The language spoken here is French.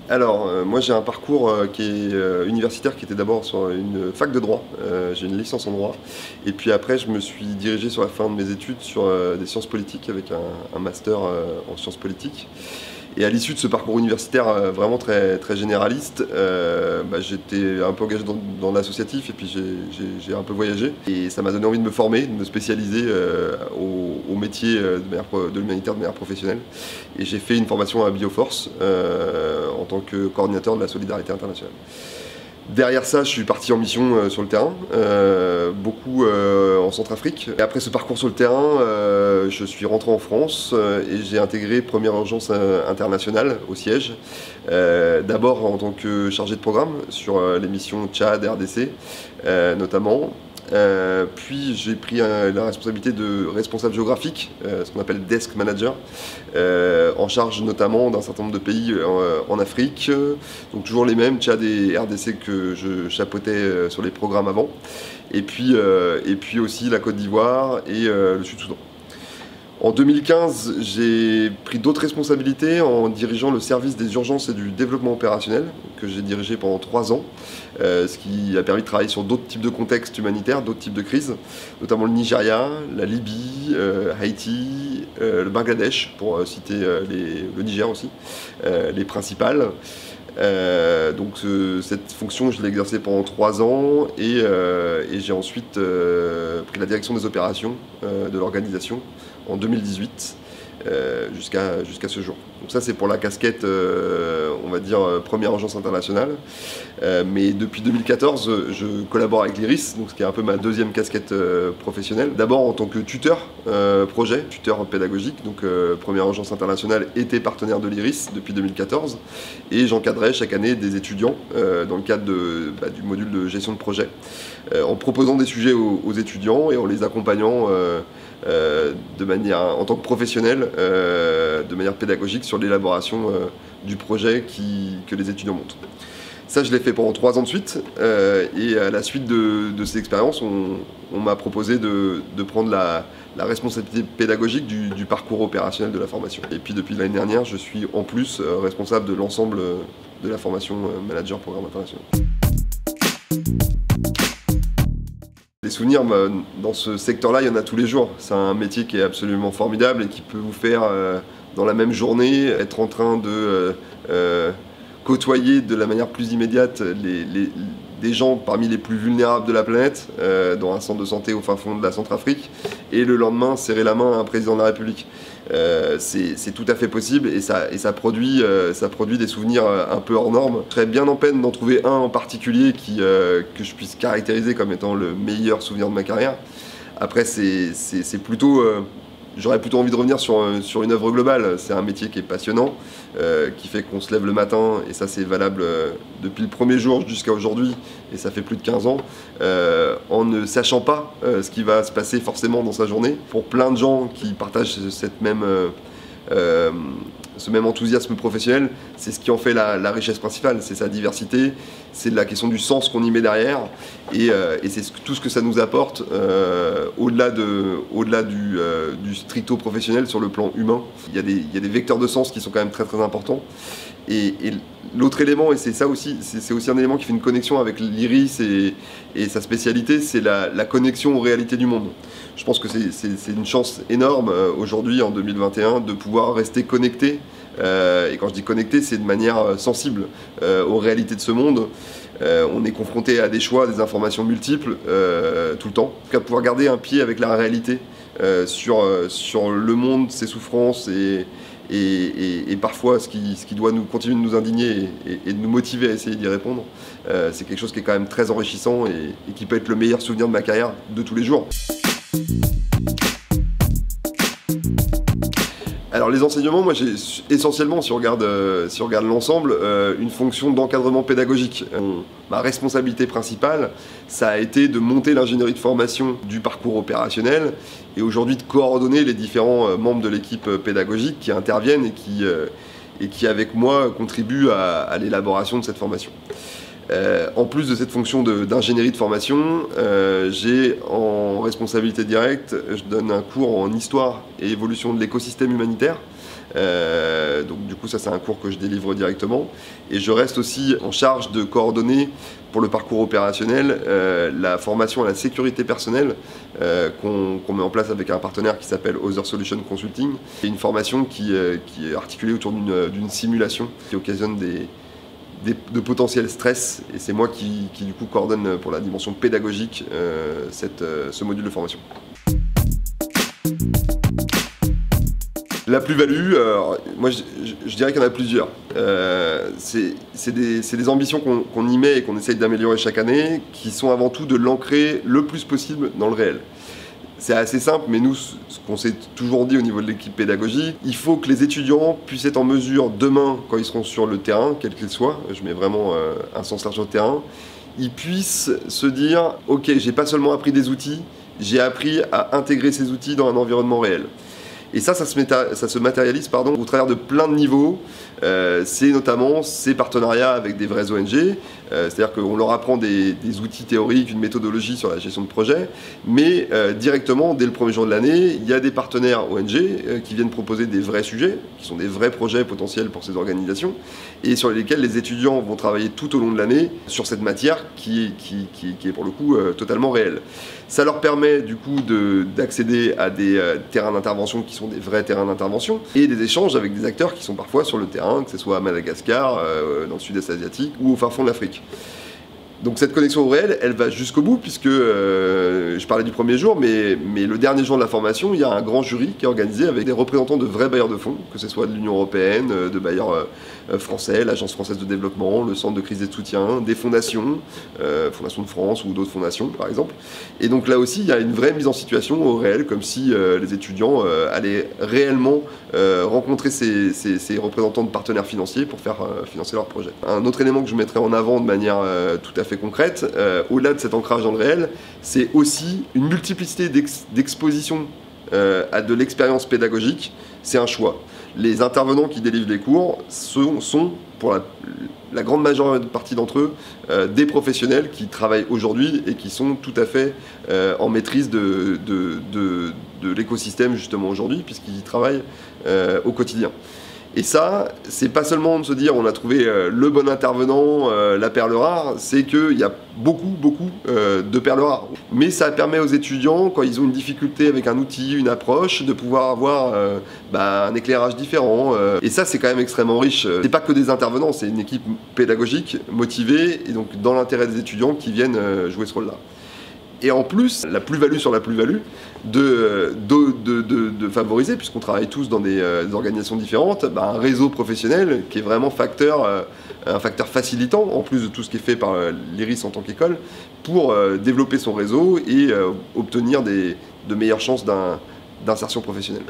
Alors, moi j'ai un parcours qui est universitaire, qui était d'abord sur une fac de droit. J'ai une licence en droit. Et puis après, je me suis dirigé sur la fin de mes études sur des sciences politiques avec un master en sciences politiques. Et à l'issue de ce parcours universitaire vraiment très généraliste, j'étais un peu engagé dans l'associatif et puis j'ai un peu voyagé. Et ça m'a donné envie de me former, de me spécialiser au métier de l'humanitaire de manière professionnelle. Et j'ai fait une formation à Bioforce en tant que coordinateur de la solidarité internationale. Derrière ça, je suis parti en mission sur le terrain, beaucoup en Centrafrique. Et après ce parcours sur le terrain, je suis rentré en France et j'ai intégré Première Urgence Internationale au siège. D'abord en tant que chargé de programme sur les missions Tchad et RDC notamment. Puis j'ai pris la responsabilité de responsable géographique, ce qu'on appelle desk manager, en charge notamment d'un certain nombre de pays en Afrique, donc toujours les mêmes, Tchad et RDC que je chapeautais sur les programmes avant, et puis aussi la Côte d'Ivoire et le Sud-Soudan. En 2015, j'ai pris d'autres responsabilités en dirigeant le service des urgences et du développement opérationnel, que j'ai dirigé pendant 3 ans, ce qui a permis de travailler sur d'autres types de contextes humanitaires, d'autres types de crises, notamment le Nigeria, la Libye, Haïti, le Bangladesh, pour citer le Niger aussi, les principales. Donc cette fonction, je l'ai exercée pendant 3 ans et j'ai ensuite pris la direction des opérations de l'organisation en 2018 jusqu'à ce jour. Donc ça c'est pour la casquette, on va dire, Première Urgence Internationale. Mais depuis 2014, je collabore avec l'IRIS, donc ce qui est un peu ma deuxième casquette professionnelle. D'abord en tant que tuteur projet, tuteur pédagogique, donc Première Urgence Internationale était partenaire de l'IRIS depuis 2014, et j'encadrais chaque année des étudiants dans le cadre du module de gestion de projet, en proposant des sujets aux étudiants et en les accompagnant en tant que professionnel, de manière pédagogique sur l'élaboration du projet que les étudiants montent. Ça, je l'ai fait pendant 3 ans de suite, et à la suite de ces expériences, on m'a proposé de prendre la responsabilité pédagogique du parcours opérationnel de la formation. Et puis depuis l'année dernière, je suis en plus responsable de l'ensemble de la formation manager programme international. Les souvenirs, dans ce secteur-là, il y en a tous les jours. C'est un métier qui est absolument formidable et qui peut vous faire, dans la même journée, être en train de côtoyer de la manière plus immédiate des gens parmi les plus vulnérables de la planète, dans un centre de santé au fin fond de la Centrafrique, et le lendemain serrer la main à un président de la République. C'est tout à fait possible et ça produit des souvenirs un peu hors normes. Je serais bien en peine d'en trouver un en particulier que je puisse caractériser comme étant le meilleur souvenir de ma carrière. Après, c'est plutôt... J'aurais plutôt envie de revenir sur une œuvre globale. C'est un métier qui est passionnant, qui fait qu'on se lève le matin, et ça c'est valable depuis le premier jour jusqu'à aujourd'hui, et ça fait plus de 15 ans, en ne sachant pas ce qui va se passer forcément dans sa journée. Pour plein de gens qui partagent ce même enthousiasme professionnel, c'est ce qui en fait la richesse principale, c'est sa diversité, c'est la question du sens qu'on y met derrière, et c'est tout ce que ça nous apporte au-delà du stricto professionnel sur le plan humain. Il y a des vecteurs de sens qui sont quand même très importants. Et l'autre élément, et c'est ça aussi, c'est aussi un élément qui fait une connexion avec l'IRIS et sa spécialité, c'est la connexion aux réalités du monde. Je pense que c'est une chance énorme aujourd'hui, en 2021, de pouvoir rester connecté. Et quand je dis connecté, c'est de manière sensible aux réalités de ce monde. On est confronté à des choix, des informations multiples tout le temps. En tout cas, pouvoir garder un pied avec la réalité sur le monde, ses souffrances et parfois ce qui doit continuer de nous indigner et de nous motiver à essayer d'y répondre, c'est quelque chose qui est quand même très enrichissant et qui peut être le meilleur souvenir de ma carrière de tous les jours. Alors les enseignements, moi j'ai essentiellement, si on regarde l'ensemble, une fonction d'encadrement pédagogique. Ma responsabilité principale, ça a été de monter l'ingénierie de formation du parcours opérationnel et aujourd'hui de coordonner les différents membres de l'équipe pédagogique qui interviennent et qui avec moi contribuent à l'élaboration de cette formation. En plus de cette fonction d'ingénierie de formation, j'ai en responsabilité directe, je donne un cours en histoire et évolution de l'écosystème humanitaire. Donc du coup ça c'est un cours que je délivre directement, et je reste aussi en charge de coordonner pour le parcours opérationnel la formation à la sécurité personnelle qu'on met en place avec un partenaire qui s'appelle Other Solution Consulting. C'est une formation qui est articulée autour d'une simulation qui occasionne de potentiels stress, et c'est moi qui du coup coordonne pour la dimension pédagogique ce module de formation. La plus-value, moi je dirais qu'il y en a plusieurs. C'est des ambitions qu'on y met et qu'on essaye d'améliorer chaque année, qui sont avant tout de l'ancrer le plus possible dans le réel. C'est assez simple, mais nous, ce qu'on s'est toujours dit au niveau de l'équipe pédagogique, il faut que les étudiants puissent être en mesure, demain, quand ils seront sur le terrain, quel qu'il soit, je mets vraiment un sens large au terrain, ils puissent se dire « Ok, j'ai pas seulement appris des outils, j'ai appris à intégrer ces outils dans un environnement réel ». Et ça se matérialise au travers de plein de niveaux. C'est notamment ces partenariats avec des vraies ONG, c'est-à-dire qu'on leur apprend des outils théoriques, une méthodologie sur la gestion de projet, mais directement, dès le premier jour de l'année, il y a des partenaires ONG qui viennent proposer des vrais sujets, qui sont des vrais projets potentiels pour ces organisations, et sur lesquels les étudiants vont travailler tout au long de l'année sur cette matière qui est pour le coup totalement réelle. Ça leur permet du coup d'accéder à des terrains d'intervention qui sont des vrais terrains d'intervention, et des échanges avec des acteurs qui sont parfois sur le terrain, que ce soit à Madagascar, dans le sud-est asiatique ou au fin fond de l'Afrique. Donc cette connexion au réel, elle va jusqu'au bout, puisque je parlais du premier jour, mais le dernier jour de la formation, il y a un grand jury qui est organisé avec des représentants de vrais bailleurs de fonds, que ce soit de l'Union européenne, de bailleurs français, l'Agence française de développement, le Centre de crise et de soutien, des fondations, Fondation de France ou d'autres fondations par exemple. Et donc là aussi, il y a une vraie mise en situation au réel, comme si les étudiants allaient réellement rencontrer ces représentants de partenaires financiers pour faire financer leur projet. Un autre élément que je mettrais en avant de manière tout à fait concrète, au-delà de cet ancrage dans le réel, c'est aussi une multiplicité d'expositions à de l'expérience pédagogique. C'est un choix. Les intervenants qui délivrent les cours sont pour la grande majorité partie d'entre eux, des professionnels qui travaillent aujourd'hui et qui sont tout à fait en maîtrise de l'écosystème justement aujourd'hui, puisqu'ils y travaillent au quotidien. Et ça, c'est pas seulement de se dire on a trouvé le bon intervenant, la perle rare, c'est qu'il y a beaucoup de perles rares. Mais ça permet aux étudiants, quand ils ont une difficulté avec un outil, une approche, de pouvoir avoir un éclairage différent. Et ça, c'est quand même extrêmement riche. C'est pas que des intervenants, c'est une équipe pédagogique, motivée, et donc dans l'intérêt des étudiants qui viennent jouer ce rôle-là. Et en plus, la plus-value sur la plus-value, de favoriser, puisqu'on travaille tous dans des organisations différentes, un réseau professionnel qui est vraiment un facteur facilitant, en plus de tout ce qui est fait par l'IRIS en tant qu'école, pour développer son réseau et obtenir de meilleures chances d'insertion professionnelle.